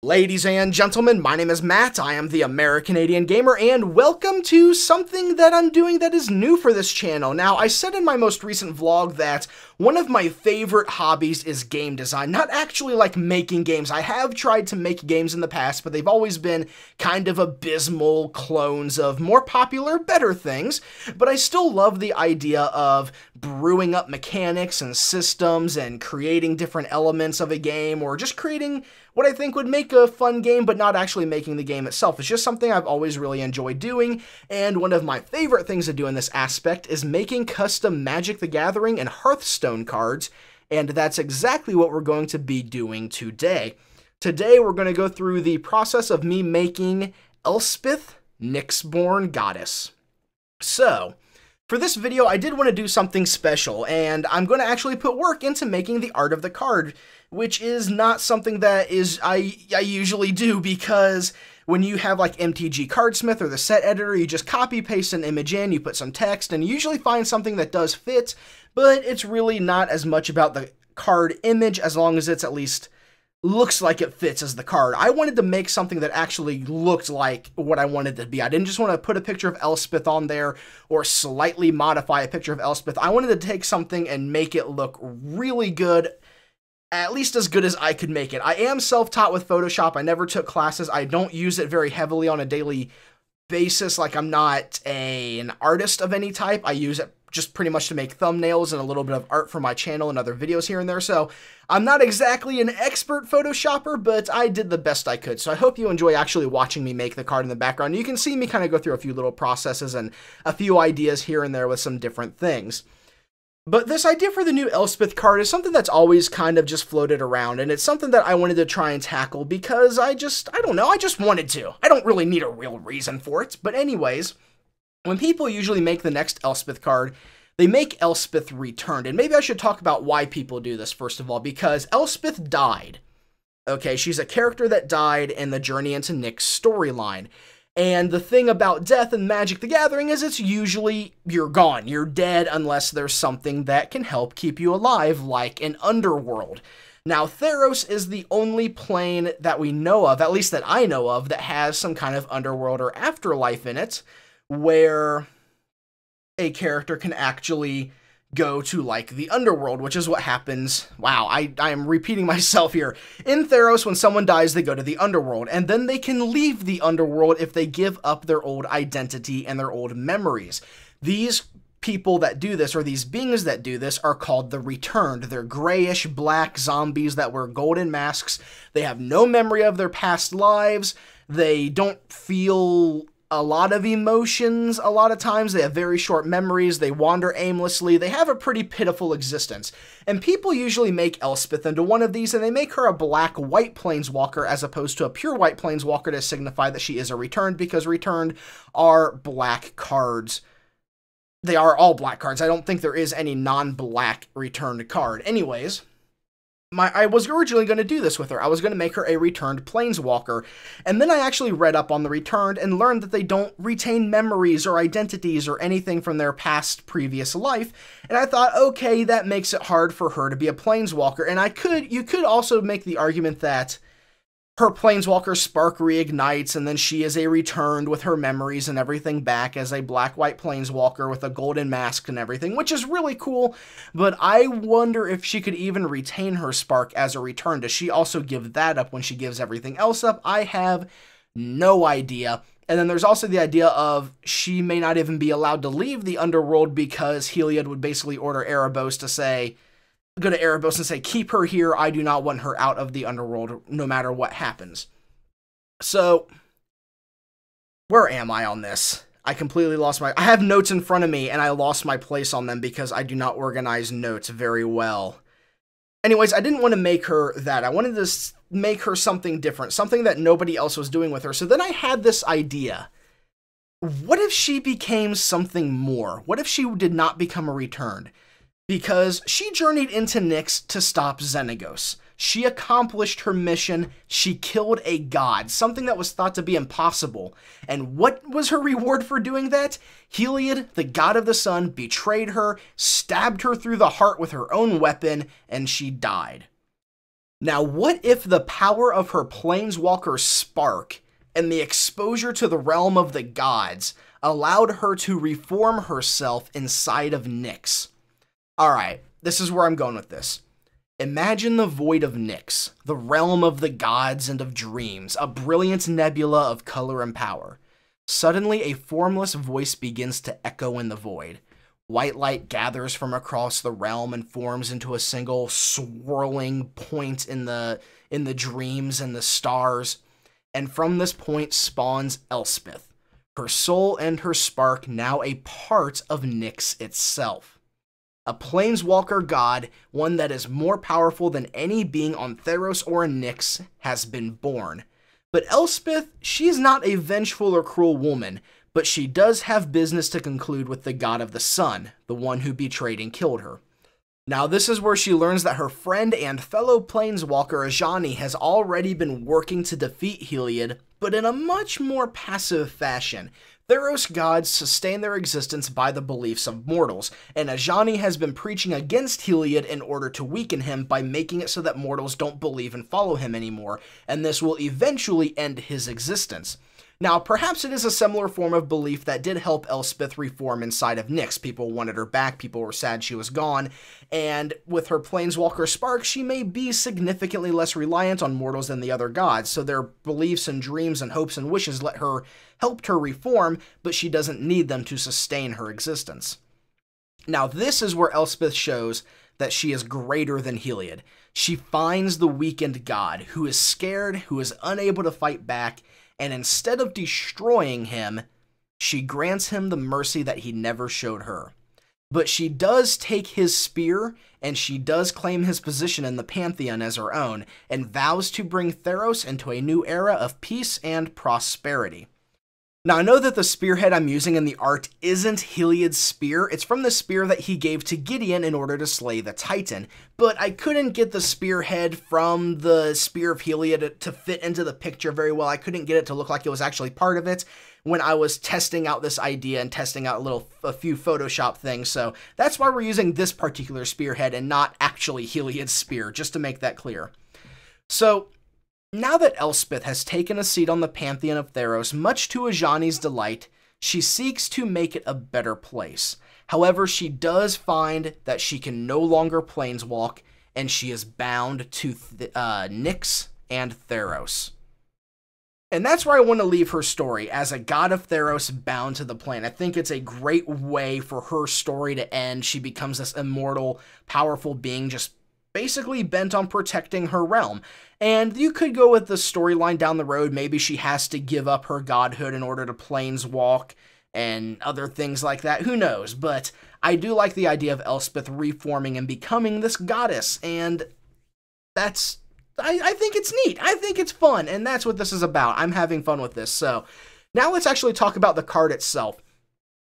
Ladies and gentlemen, my name is Matt, I am the American-Canadian Gamer, and welcome to something that I'm doing that is new for this channel. Now, I said in my most recent vlog that one of my favorite hobbies is game design. Not actually like making games. I have tried to make games in the past, but they've always been kind of abysmal clones of more popular, better things. But I still love the idea of brewing up mechanics and systems and creating different elements of a game, or just creating what I think would make a fun game, but not actually making the game itself. It's just something I've always really enjoyed doing, and one of my favorite things to do in this aspect is making custom Magic the Gathering and Hearthstone cards, and that's exactly what we're going to be doing today. Today, we're going to go through the process of me making Elspeth, Nyxborn Goddess. So, for this video, I did want to do something special, and I'm going to actually put work into making the art of the card, which is not something that I usually do, because when you have like MTG Cardsmith or the set editor, you just copy paste an image in, you put some text, and you usually find something that does fit, but it's really not as much about the card image as long as it's at least looks like it fits as the card. I wanted to make something that actually looked like what I wanted it to be. I didn't just want to put a picture of Elspeth on there or slightly modify a picture of Elspeth. I wanted to take something and make it look really good, at least as good as I could make it. I am self-taught with Photoshop. I never took classes. I don't use it very heavily on a daily basis. Like, I'm not an artist of any type. I use it just pretty much to make thumbnails and a little bit of art for my channel and other videos here and there. So I'm not exactly an expert Photoshopper, but I did the best I could. So I hope you enjoy actually watching me make the card in the background. You can see me kind of go through a few little processes and a few ideas here and there with some different things. But this idea for the new Elspeth card is something that's always kind of just floated around, and it's something that I wanted to try and tackle because I don't know, I just wanted to. I don't really need a real reason for it. But anyways, when people usually make the next Elspeth card, they make Elspeth Returned. And maybe I should talk about why people do this, first of all, because Elspeth died. Okay, she's a character that died in the Journey into Nyx storyline. And the thing about death in Magic the Gathering is it's usually you're gone. You're dead unless there's something that can help keep you alive, like an underworld. Now, Theros is the only plane that we know of, at least that I know of, that has some kind of underworld or afterlife in it, where a character can actually go to, like, the underworld, which is what happens. Wow, I am repeating myself here. In Theros, when someone dies, they go to the underworld, and then they can leave the underworld if they give up their old identity and their old memories. These people that do this, or these beings that do this, are called the Returned. They're grayish black zombies that wear golden masks. They have no memory of their past lives. They don't feel a lot of emotions a lot of times. They have very short memories. They wander aimlessly. They have a pretty pitiful existence. And people usually make Elspeth into one of these, and they make her a black-white planeswalker as opposed to a pure white planeswalker to signify that she is a Returned, because Returned are black cards. They are all black cards. I don't think there is any non-black Returned card. Anyways, I was originally going to do this with her. I was going to make her a Returned planeswalker, and then I actually read up on the Returned and learned that they don't retain memories or identities or anything from their previous life, and I thought, okay, that makes it hard for her to be a planeswalker. And you could also make the argument that her planeswalker spark reignites, and then she is a Returned with her memories and everything back as a black-white planeswalker with a golden mask and everything, which is really cool, but I wonder if she could even retain her spark as a Returned. Does she also give that up when she gives everything else up? I have no idea. And then there's also the idea of she may not even be allowed to leave the underworld, because Heliod would basically order Erebos to say, go to Erebos and say, keep her here, I do not want her out of the underworld no matter what happens. So, where am I on this? I completely lost I have notes in front of me, and I lost my place on them because I do not organize notes very well. Anyways, I didn't want to make her that. I wanted to make her something different, something that nobody else was doing with her. So then I had this idea. What if she became something more? What if she did not become a Returned? Because she journeyed into Nyx to stop Xenagos. She accomplished her mission. She killed a god, something that was thought to be impossible. And what was her reward for doing that? Heliod, the god of the sun, betrayed her, stabbed her through the heart with her own weapon, and she died. Now, what if the power of her planeswalker spark and the exposure to the realm of the gods allowed her to reform herself inside of Nyx? Alright, this is where I'm going with this. Imagine the void of Nyx, the realm of the gods and of dreams, a brilliant nebula of color and power. Suddenly, a formless voice begins to echo in the void. White light gathers from across the realm and forms into a single swirling point in the dreams and the stars. And from this point spawns Elspeth, her soul and her spark now a part of Nyx itself. A planeswalker god, one that is more powerful than any being on Theros or Nyx, has been born. But Elspeth, she's not a vengeful or cruel woman, but she does have business to conclude with the god of the sun, the one who betrayed and killed her. Now this is where she learns that her friend and fellow planeswalker Ajani has already been working to defeat Heliod, but in a much more passive fashion. Theros gods sustain their existence by the beliefs of mortals, and Ajani has been preaching against Heliod in order to weaken him by making it so that mortals don't believe and follow him anymore, and this will eventually end his existence. Now, perhaps it is a similar form of belief that did help Elspeth reform inside of Nyx. People wanted her back, people were sad she was gone, and with her planeswalker spark, she may be significantly less reliant on mortals than the other gods, so their beliefs and dreams and hopes and wishes helped her reform, but she doesn't need them to sustain her existence. Now, this is where Elspeth shows that she is greater than Heliod. She finds the weakened god, who is scared, who is unable to fight back, and instead of destroying him, she grants him the mercy that he never showed her. But she does take his spear, and she does claim his position in the Pantheon as her own, and vows to bring Theros into a new era of peace and prosperity. Now, I know that the spearhead I'm using in the art isn't Heliod's spear. It's from the spear that he gave to Gideon in order to slay the Titan, but I couldn't get the spearhead from the spear of Heliod to fit into the picture very well. I couldn't get it to look like it was actually part of it when I was testing out this idea and testing out a few Photoshop things, so that's why we're using this particular spearhead and not actually Heliod's spear, just to make that clear. So, now that Elspeth has taken a seat on the Pantheon of Theros, much to Ajani's delight, she seeks to make it a better place. However, she does find that she can no longer planeswalk, and she is bound to Nyx and Theros. And that's where I want to leave her story, as a god of Theros bound to the plane. I think it's a great way for her story to end. She becomes this immortal, powerful being, just basically bent on protecting her realm. And you could go with the storyline down the road. Maybe she has to give up her godhood in order to planeswalk and other things like that. Who knows? But I do like the idea of Elspeth reforming and becoming this goddess. And that's, I think it's neat. I think it's fun. And that's what this is about. I'm having fun with this. So now let's actually talk about the card itself.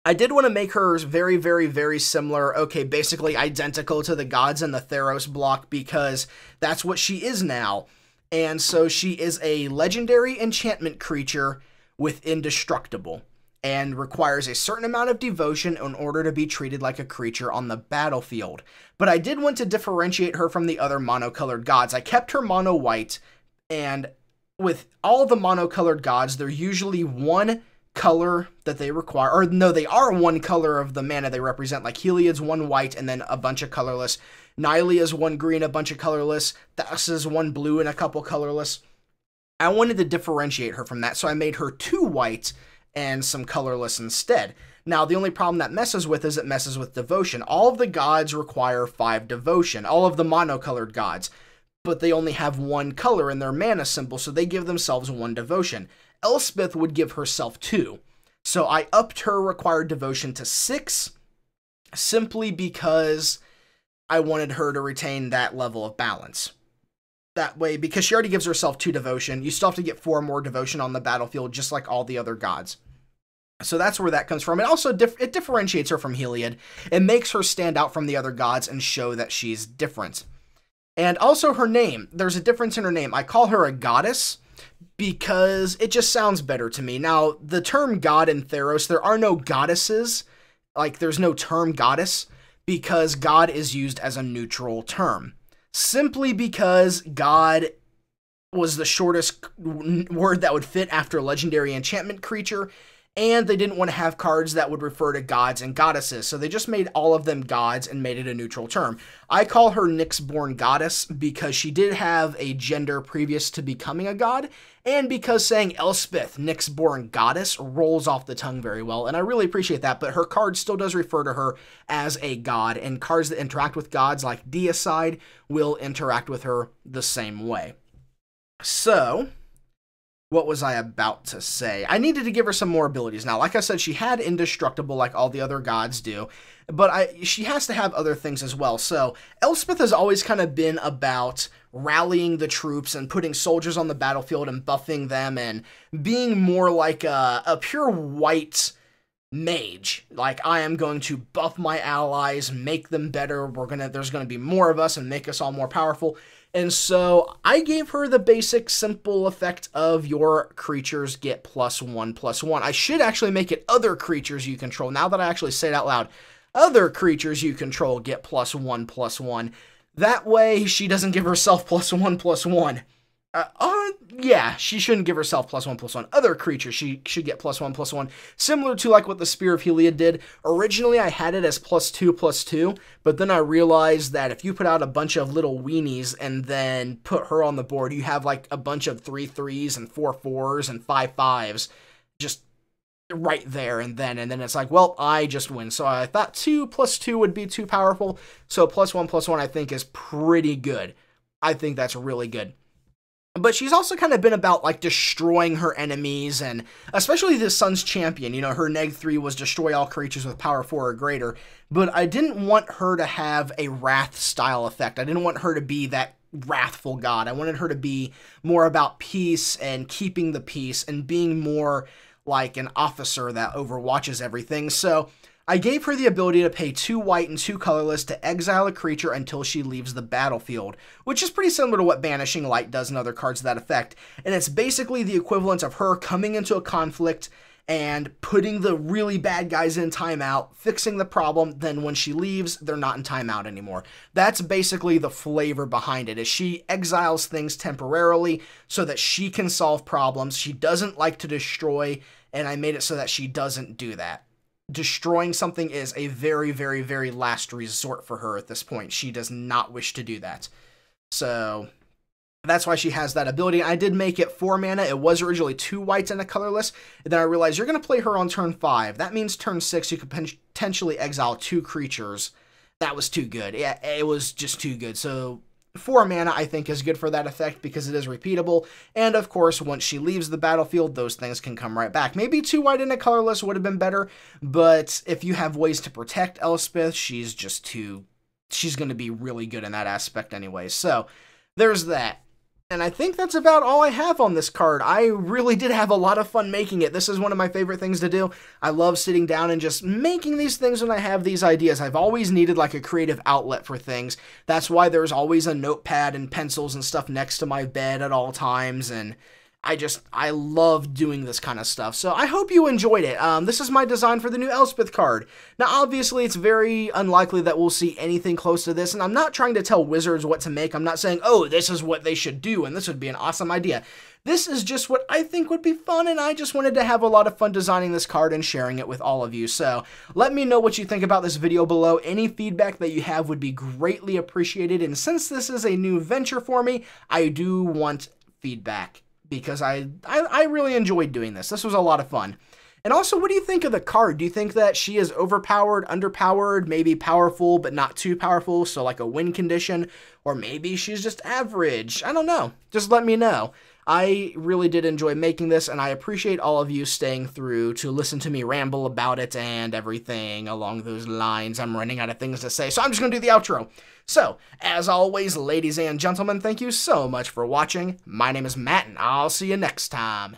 I did want to make her very, very, very similar, okay, basically identical to the gods in the Theros block, because that's what she is now. And so she is a legendary enchantment creature with indestructible, and requires a certain amount of devotion in order to be treated like a creature on the battlefield. But I did want to differentiate her from the other monocolored gods. I kept her mono white, and with all the monocolored gods, they're usually one color that they require, or no, they are one color of the mana they represent. Like Heliod's one white and then a bunch of colorless. Nylea's one green, a bunch of colorless. Thassa's one blue and a couple colorless. I wanted to differentiate her from that, so I made her two white and some colorless instead. Now, the only problem that messes with is it messes with devotion. All of the gods require 5 devotion, all of the monocolored gods, but they only have one color in their mana symbol, so they give themselves 1 devotion. Elspeth would give herself 2. So I upped her required devotion to 6, simply because I wanted her to retain that level of balance. That way, because she already gives herself 2 devotion, you still have to get 4 more devotion on the battlefield, just like all the other gods. So that's where that comes from. It also it differentiates her from Heliod. It makes her stand out from the other gods and show that she's different. And also her name. There's a difference in her name. I call her a goddess because it just sounds better to me. Now, the term god in Theros, there are no goddesses. Like, there's no term goddess, because god is used as a neutral term. simply because God was the shortest word that would fit after a legendary enchantment creature, and they didn't want to have cards that would refer to gods and goddesses, so they just made all of them gods and made it a neutral term. I call her Nyxborn Goddess because she did have a gender previous to becoming a god, and because saying Elspeth, Nyxborn Goddess, rolls off the tongue very well, and I really appreciate that, but her card still does refer to her as a god, and cards that interact with gods like Deicide will interact with her the same way. So, what was I about to say? I needed to give her some more abilities. Now, like I said, she had Indestructible like all the other gods do, but she has to have other things as well. So, Elspeth has always kind of been about rallying the troops and putting soldiers on the battlefield and buffing them and being more like a pure white mage. Like, I am going to buff my allies, make them better, there's gonna be more of us and make us all more powerful. And so I gave her the basic simple effect of your creatures get +1/+1. I should actually make it other creatures you control. Now that I actually say it out loud, other creatures you control get +1/+1. That way she doesn't give herself +1/+1. Yeah, she shouldn't give herself +1/+1. Other creatures, she should get +1/+1. Similar to like what the Spear of Heliod did. Originally, I had it as +2/+2, but then I realized that if you put out a bunch of little weenies and then put her on the board, you have like a bunch of 3/3s and 4/4s and 5/5s just right there, and then it's like, well, I just win. So I thought 2/+2 would be too powerful, so +1/+1 I think is pretty good. I think that's really good. But she's also kind of been about, like, destroying her enemies, and especially the Sun's Champion. You know, her neg-3 was destroy all creatures with power 4 or greater, but I didn't want her to have a Wrath-style effect. I didn't want her to be that wrathful god. I wanted her to be more about peace and keeping the peace and being more like an officer that overwatches everything. So I gave her the ability to pay 2 white and 2 colorless to exile a creature until she leaves the battlefield, which is pretty similar to what Banishing Light does in other cards to that effect, and it's basically the equivalent of her coming into a conflict and putting the really bad guys in timeout, fixing the problem, then when she leaves, they're not in timeout anymore. That's basically the flavor behind it, is she exiles things temporarily so that she can solve problems. She doesn't like to destroy, and I made it so that she doesn't do that. Destroying something is a very, very, very last resort for her at this point. She does not wish to do that. So that's why she has that ability. I did make it 4 mana. It was originally 2 whites and a colorless. And then I realized you're going to play her on turn 5. That means turn 6 you could potentially exile 2 creatures. That was too good. Yeah, it was just too good. So 4 mana, I think, is good for that effect because it is repeatable, and of course, once she leaves the battlefield, those things can come right back. Maybe 2 white and a colorless would have been better, but if you have ways to protect Elspeth, she's going to be really good in that aspect anyway. So there's that. And I think that's about all I have on this card. I really did have a lot of fun making it. This is one of my favorite things to do. I love sitting down and just making these things when I have these ideas. I've always needed like a creative outlet for things. That's why there's always a notepad and pencils and stuff next to my bed at all times, and I love doing this kind of stuff. So I hope you enjoyed it. This is my design for the new Elspeth card. Now, obviously, it's very unlikely that we'll see anything close to this, and I'm not trying to tell Wizards what to make. I'm not saying, oh, this is what they should do, and this would be an awesome idea. This is just what I think would be fun, and I just wanted to have a lot of fun designing this card and sharing it with all of you. So let me know what you think about this video below. Any feedback that you have would be greatly appreciated, and since this is a new venture for me, I do want feedback, because I really enjoyed doing this. This was a lot of fun. And also, what do you think of the card? Do you think that she is overpowered, underpowered, maybe powerful, but not too powerful, so like a win condition? Or maybe she's just average? I don't know. Just let me know. I really did enjoy making this, and I appreciate all of you staying through to listen to me ramble about it and everything along those lines. I'm running out of things to say, so I'm just going to do the outro. So, as always, ladies and gentlemen, thank you so much for watching. My name is Matt, and I'll see you next time.